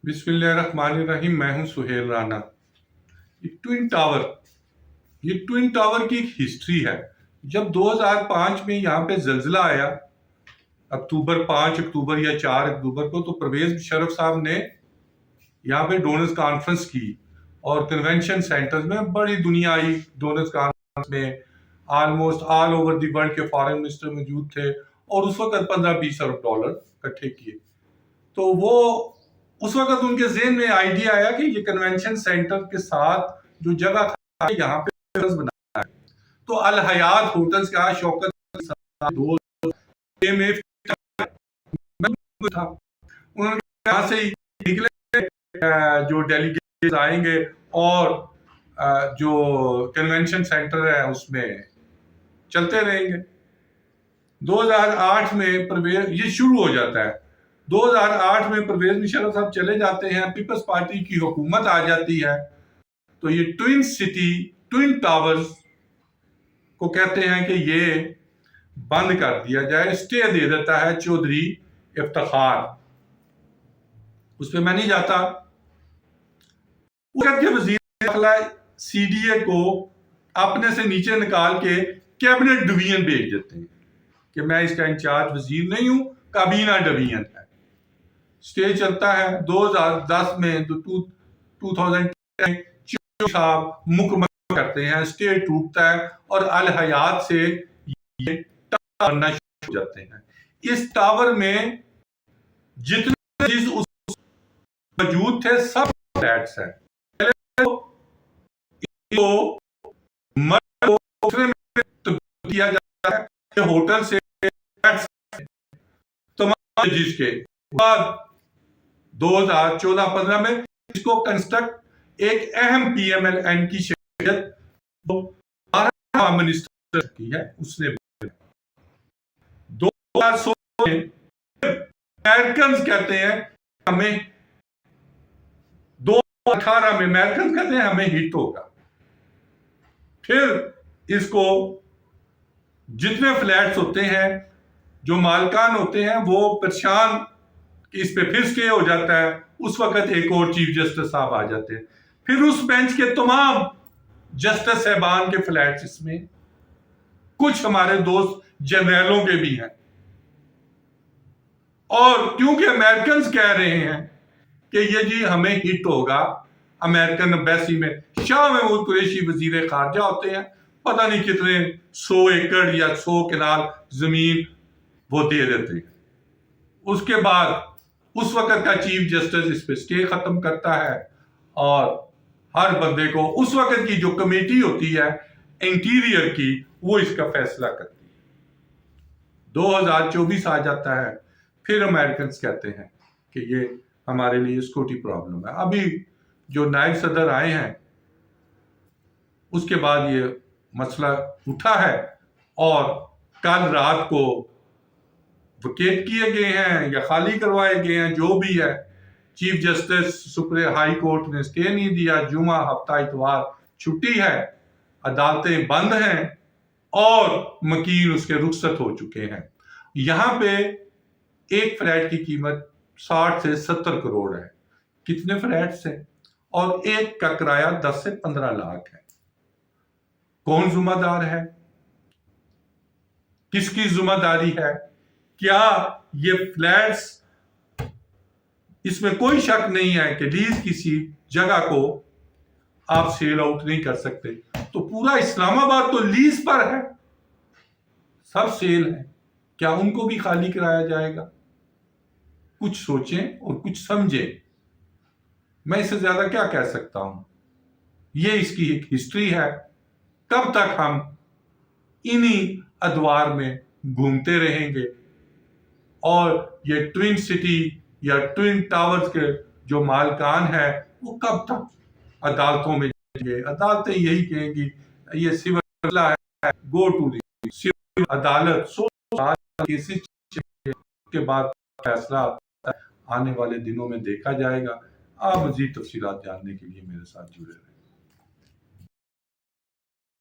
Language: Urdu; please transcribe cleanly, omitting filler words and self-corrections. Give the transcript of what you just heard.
بسم اللہ الرحمن الرحیم. میں ہوں سہیل رانا. یہ ٹوئن ٹاور کی ایک ہسٹری ہے. جب 2005 میں یہاں پہ زلزلہ آیا 5 اکتوبر یا 4 اکتوبر کو، تو پرویز مشرف صاحب نے یہاں پہ ڈونرز کانفرنس کی اور کنونشن سینٹرز میں بڑی دنیا آئی. ڈونرز کانفرنس میں almost all over the world کے فارن منسٹر موجود تھے اور اس وقت 15-20 ارب ڈالر اکٹھے کیے. تو وہ اس وقت ان کے ذہن میں آئیڈیا آیا کہ یہ کنونشن سینٹر کے ساتھ جو جگہ یہاں پہ بنانا ہے. تو الحیات ہوٹلز کا شوکت تھا، انہوں نے یہاں سے نکلے جو ڈیلیگیٹس آئیں گے اور جو کنونشن سینٹر ہے اس میں چلتے رہیں گے. 2008 میں یہ شروع ہو جاتا ہے. 2008 میں پرویز مشرف صاحب چلے جاتے ہیں، پیپلز پارٹی کی حکومت آ جاتی ہے. تو یہ ٹوئن ٹاورز کو کہتے ہیں کہ یہ بند کر دیا جائے. اسٹے دے دیتا ہے چودھری افتخار. اس پہ میں نہیں جاتا. وقت کے وزیر داخلہ سی ڈی اے کو اپنے سے نیچے نکال کے کیبنٹ ڈویژن بھیج دیتے ہیں کہ میں اس کا انچارج وزیر نہیں ہوں، کابینہ ڈویژن ہے. اسٹے چلتا ہے. 2010 میں 2010 صاحب مکمل کرتے ہیں، اسٹے ٹوٹتا ہے اور الحیات سے یہ ٹاور بننا شروع ہو جاتے ہیں. اس ٹاور میں جتنے چیز موجود تھے سب فلیٹس ہیں. کیا جاتا ہے ہوٹل سے تمام چیز کے بعد 2014-15 میں اس کو کنسٹرکٹ ایک اہم پی ایم ایل این کی شخصیت منسٹر کی ہے، اس نے 2016 میں امریکنز کہتے ہیں ہمیں 2018 میں امریکنز کہتے ہیں ہمیں ہٹ ہوگا. پھر اس کو جتنے فلیٹس ہوتے ہیں جو مالکان ہوتے ہیں وہ پریشان کہ اس پہ پھر سٹے ہو جاتا ہے. اس وقت ایک اور چیف جسٹس صاحب آ جاتے ہیں. پھر اس بینچ کے تمام جسٹس صاحبان کے فلیٹس اس میں، کچھ ہمارے دوست جنرلوں کے بھی ہیں. اور کیونکہ امریکنز کہہ رہے ہیں کہ یہ جی ہمیں ہٹ ہوگا، امریکن امبیسی میں شاہ محمود قریشی وزیر خارجہ ہوتے ہیں، پتہ نہیں کتنے 100 ایکڑ یا 100 کنال زمین وہ دے دیتے ہیں. اس کے بعد اس وقت کا چیف جسٹس اس پہ سٹے ختم کرتا ہے اور ہر بندے کو اس وقت کی جو کمیٹی ہوتی ہے انٹیریئر کی وہ اس کا فیصلہ کرتی ہے. 2024 آ جاتا ہے. پھر امریکنز کہتے ہیں کہ یہ ہمارے لیے سیکورٹی پرابلم ہے. ابھی جو نائب صدر آئے ہیں اس کے بعد یہ مسئلہ اٹھا ہے اور کل رات کو ویکیٹ کیے گئے ہیں یا خالی کروائے گئے ہیں، جو بھی ہے. Chief justice supreme high court نے سٹے نہیں دیا. جمعہ ہفتہ اتوار چھٹی ہے، عدالتیں بند ہیں اور مکین اس کے رخصت ہو چکے ہیں. یہاں پہ ایک فلیٹ کی قیمت 60 سے 70 کروڑ ہے. کتنے فلیٹس ہیں اور ایک کا کرایہ 10 سے 15 لاکھ ہے. کون ذمہ دار ہے؟ کس کی ذمہ داری ہے؟ کیا یہ فلیٹس، اس میں کوئی شک نہیں ہے کہ لیز کسی جگہ کو آپ سیل آؤٹ نہیں کر سکتے. تو پورا اسلام آباد تو لیز پر ہے، سب سیل ہے. کیا ان کو بھی خالی کرایا جائے گا؟ کچھ سوچیں اور کچھ سمجھیں. میں اس سے زیادہ کیا کہہ سکتا ہوں. یہ اس کی ایک ہسٹری ہے. کب تک ہم انہی ادوار میں گھومتے رہیں گے اور یہ ٹوئن سٹی یا ٹوئن ٹاورز کے جو مالکان ہیں وہ کب تک عدالتوں میں جائیں گے؟ عدالتیں یہی کہیں گی یہ سول مسئلہ ہے، گو ٹو دی سول عدالت. 100 سال کے بعد فیصلہ آنے والے دنوں میں دیکھا جائے گا. آپ مزید تفصیلات جاننے کے لیے میرے ساتھ جڑے رہیں.